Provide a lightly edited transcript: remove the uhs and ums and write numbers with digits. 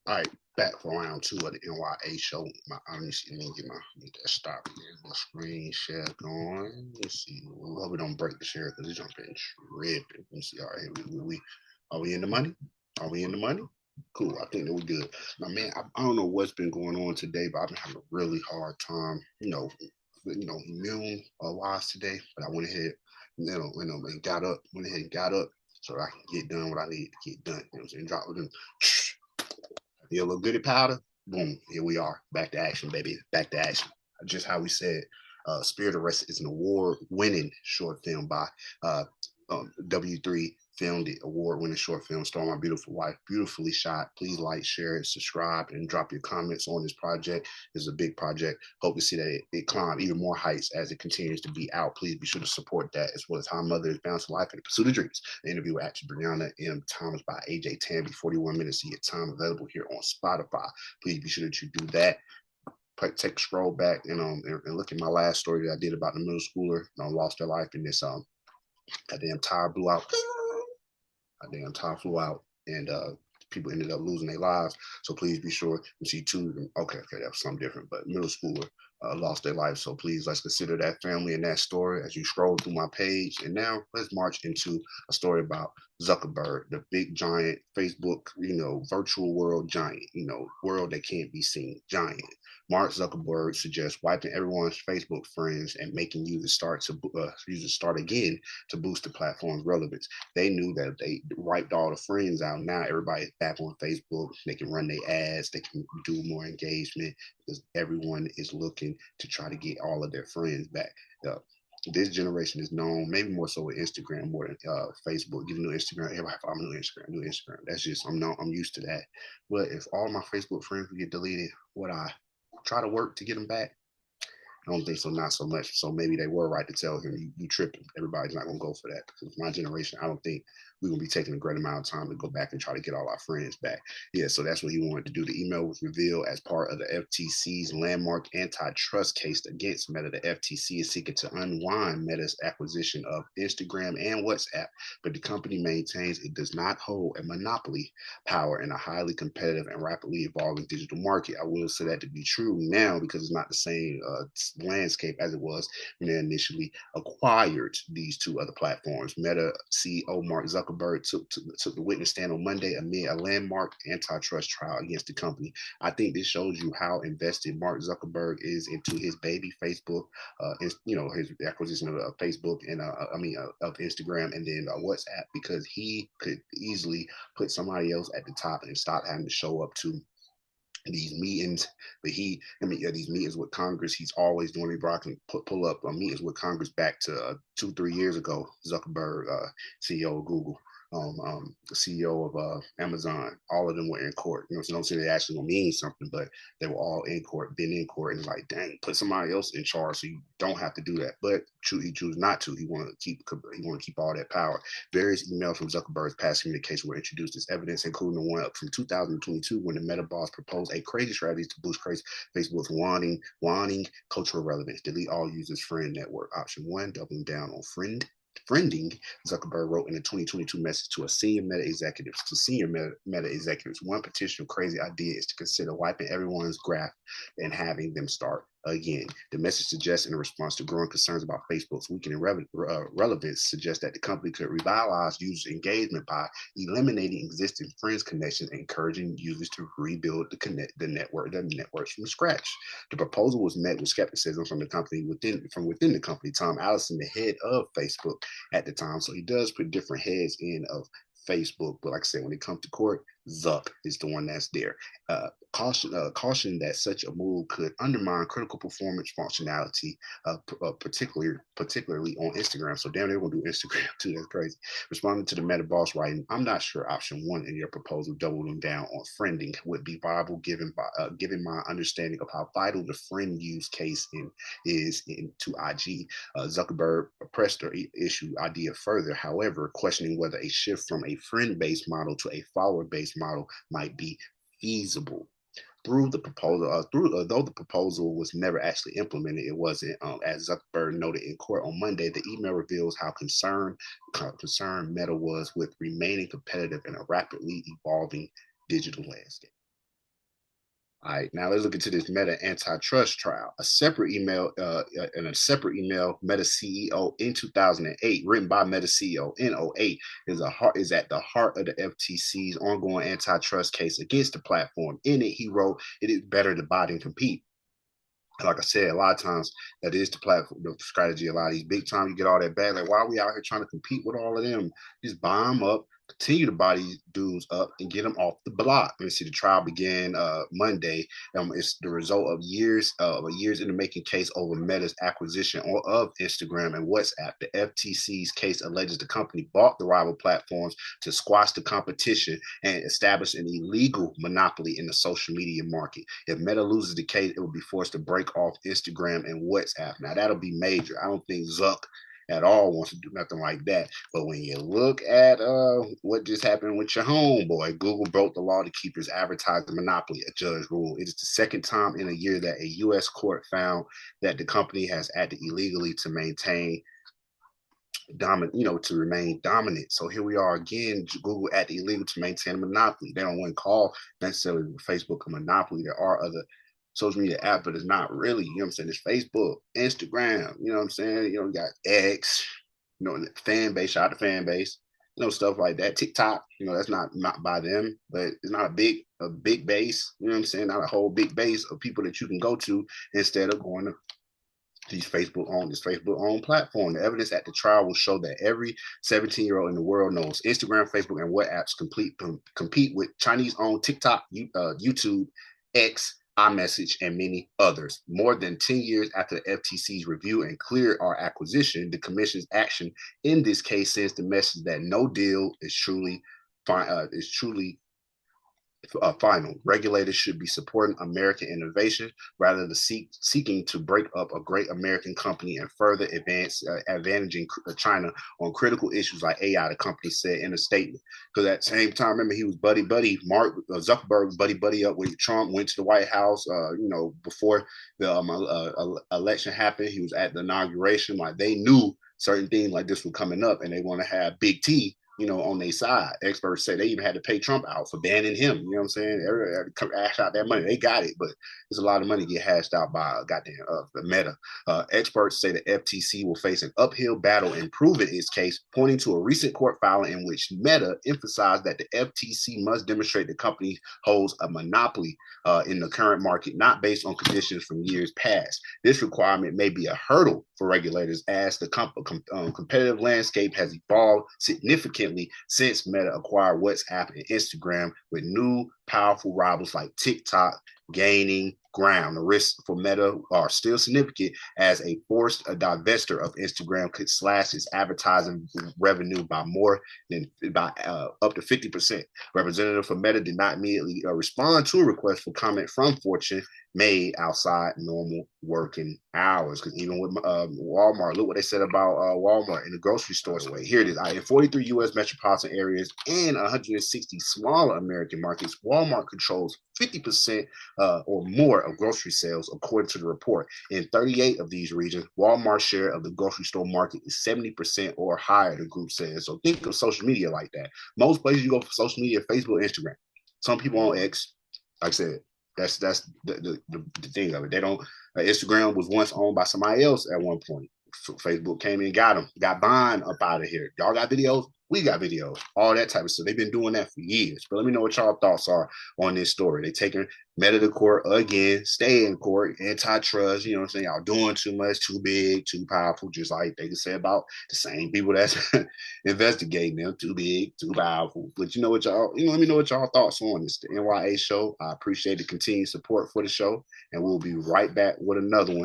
All right, back for round two of the N.y.a show. Let me see. Let me get that stop again. My screen share going. Let's see. We hope we don't break the share because it's jumping tripping. Let me see. All right, are we in the money? Are we in the money? Cool. I think that we're good. Now, man, I don't know what's been going on today, but I've been having a really hard time. Immune wise today. But I went ahead, and got up. Went ahead and got up so I can get done what I need to get done. You know what I'm saying? Drop with them. Feel a little goody powder. Boom, here we are. Back to action, baby. Back to action. Just how we said, Spirit Arrested is an award-winning short film by W3 filmed it, award-winning short film starring my beautiful wife, beautifully shot. Please like, share, subscribe, and drop your comments on this project. It's a big project. Hope to see that it climb even more heights as it continues to be out. Please be sure to support that, as well as How Mother is Balancing Life in the Pursuit of Dreams. The interview with actress Breyonna M. Thomas by Ajay Tambe, 41 minutes to your time, available here on Spotify. Please be sure that you do that. Take a scroll back and look at my last story that I did about the middle schooler lost their life in this goddamn tire blew out. A damn tire flew out, and people ended up losing their lives. So please be sure you see two. Okay, that was something different, but middle schooler lost their life. So please let's consider that family and that story as you scroll through my page. And now let's march into a story about Zuckerberg, the big giant Facebook, virtual world giant, world that can't be seen, giant. Mark Zuckerberg suggests wiping everyone's Facebook friends and making users start again to boost the platform's relevance. They knew that if they wiped all the friends out, now everybody's back on Facebook. They can run their ads, they can do more engagement because everyone is looking to try to get all of their friends back. This generation is known, maybe more so with Instagram more than Facebook. Give a new Instagram, everybody follow me on Instagram, new Instagram. That's just I'm used to that. But if all my Facebook friends would get deleted, would I try to work to get them back? I don't think so, not so much. So maybe they were right to tell him, you tripping. Everybody's not going to go for that because my generation, I don't think we're going to be taking a great amount of time to go back and try to get all our friends back. Yeah, so that's what he wanted to do. The email was revealed as part of the FTC's landmark antitrust case against Meta. The FTC is seeking to unwind Meta's acquisition of Instagram and WhatsApp, but the company maintains it does not hold a monopoly power in a highly competitive and rapidly evolving digital market. I will say that to be true now because it's not the same landscape as it was when they initially acquired these two other platforms. Meta CEO Mark Zuckerberg took the witness stand on Monday amid a landmark antitrust trial against the company. I think this shows you how invested Mark Zuckerberg is into his baby Facebook, his acquisition of Facebook and of Instagram and then WhatsApp, because he could easily put somebody else at the top and stop having to show up to these meetings. But these meetings with Congress, he's always doing. He brought can pull up meetings with Congress back to 2-3 years ago. Zuckerberg, CEO of Google, the CEO of Amazon, all of them were in court. So don't say they actually gonna mean something, but they were all in court, been in court, and it's like, dang, put somebody else in charge so you don't have to do that. But he chose not to. He want to keep all that power. Various emails from Zuckerberg's past communication were introduced as evidence, including the one from 2022 when the Meta boss proposed a crazy strategy to boost Facebook's wanting cultural relevance. Delete all users' friend network. Option one, doubling down on friending, Zuckerberg wrote in a 2022 message to senior Meta executives. One potential crazy idea is to consider wiping everyone's graph and having them start again. The message suggests, in response to growing concerns about Facebook's weakening relevance, suggests that the company could revitalize user engagement by eliminating existing friends connections and encouraging users to rebuild the networks from scratch. The proposal was met with skepticism from within the company. Tom Allison, the head of Facebook at the time, so he does put different heads in of Facebook, but like I said, when it comes to court, Zuck is the one that's there. Caution that such a move could undermine critical performance functionality, particularly on Instagram. So damn, they're gonna do Instagram too. That's crazy. Responding to the Meta boss writing, I'm not sure option one in your proposal, doubling down on friending, would be viable given my understanding of how vital the friend use case is into IG. Zuckerberg pressed the issue idea further, however, questioning whether a shift from a friend-based model to a follower-based model might be feasible. Though the proposal was never actually implemented, it wasn't. As Zuckerberg noted in court on Monday, the email reveals how concerned Meta was with remaining competitive in a rapidly evolving digital landscape. All right, now let's look into this Meta antitrust trial. A separate email, Meta CEO in 2008, written by Meta CEO N.y.a, is at the heart of the FTC's ongoing antitrust case against the platform. In it, he wrote, "It is better to buy than compete." Like I said, a lot of times that is the platform, the strategy. A lot of these big time, you get all that bad. Like, why are we out here trying to compete with all of them? Just buy them up, continue to buy these dudes up, and get them off the block. And see, the trial began Monday. It's the result of years in the making case over Meta's acquisition of Instagram and WhatsApp. The FTC's case alleges the company bought the rival platforms to squash the competition and establish an illegal monopoly in the social media market. If Meta loses the case, it will be forced to break off Instagram and WhatsApp. Now, that'll be major. I don't think Zuck at all wants to do nothing like that. But when you look at what just happened with your homeboy, Google broke the law to keep its advertising monopoly, a judge ruled. It is the second time in a year that a U.S. court found that the company has acted illegally to maintain to remain dominant. So here we are again, Google acted illegal to maintain a monopoly. They don't want to call necessarily Facebook a monopoly. There are other social media app, but it's not really, you know what I'm saying? It's Facebook, Instagram, you know what I'm saying? You got X, fan base, shout out to fan base, stuff like that. TikTok, that's not by them, but it's not a big base, you know what I'm saying? Not a whole big base of people that you can go to instead of going to this Facebook-owned platform. The evidence at the trial will show that every 17-year-old in the world knows Instagram, Facebook, and what apps compete with Chinese-owned TikTok, YouTube, X, iMessage, and many others. More than 10 years after the FTC's review and cleared our acquisition, the commission's action in this case sends the message that no deal is truly final. Regulators should be supporting American innovation rather than seeking to break up a great American company and further advantaging China on critical issues like AI, the company said in a statement. Because at the same time, remember, he was Mark Zuckerberg buddy up with Trump, went to the White House, before the election happened. He was at the inauguration. Like, they knew certain things like this were coming up, and they want to have Big T on their side. Experts say they even had to pay Trump out for banning him. You know what I'm saying? Everybody hash out that money. They got it, but there's a lot of money get hashed out by the Meta. Experts say the FTC will face an uphill battle in proving its case, pointing to a recent court filing in which Meta emphasized that the FTC must demonstrate the company holds a monopoly in the current market, not based on conditions from years past. This requirement may be a hurdle for regulators as the competitive landscape has evolved significantly since Meta acquired WhatsApp and Instagram, with new powerful rivals like TikTok gaining ground. The risks for Meta are still significant, as a forced divestiture of Instagram could slash its advertising revenue by up to 50%. Representative for Meta did not immediately respond to a request for comment from Fortune made outside normal working hours. Because even with Walmart, look what they said about Walmart in the grocery stores. Wait, here it is. In 43 U.S. metropolitan areas and 160 smaller American markets, Walmart controls 50% or more of grocery sales, according to the report. In 38 of these regions, Walmart's share of the grocery store market is 70% or higher, the group says. So think of social media like that. Most places you go for social media, Facebook, Instagram. Some people on X, like I said, that's the thing of it. They don't. Instagram was once owned by somebody else at one point. So Facebook came in, got Vine up out of here. Y'all got videos? We got videos. All that type of stuff. They've been doing that for years. But let me know what y'all thoughts are on this story. They taking Meta to court again, stay in court, antitrust, you know what I'm saying? Y'all doing too much, too big, too powerful, just like they can say about the same people that's investigating them, too big, too powerful. But let me know what y'all thoughts on this. The N.y.a show. I appreciate the continued support for the show, and we'll be right back with another one.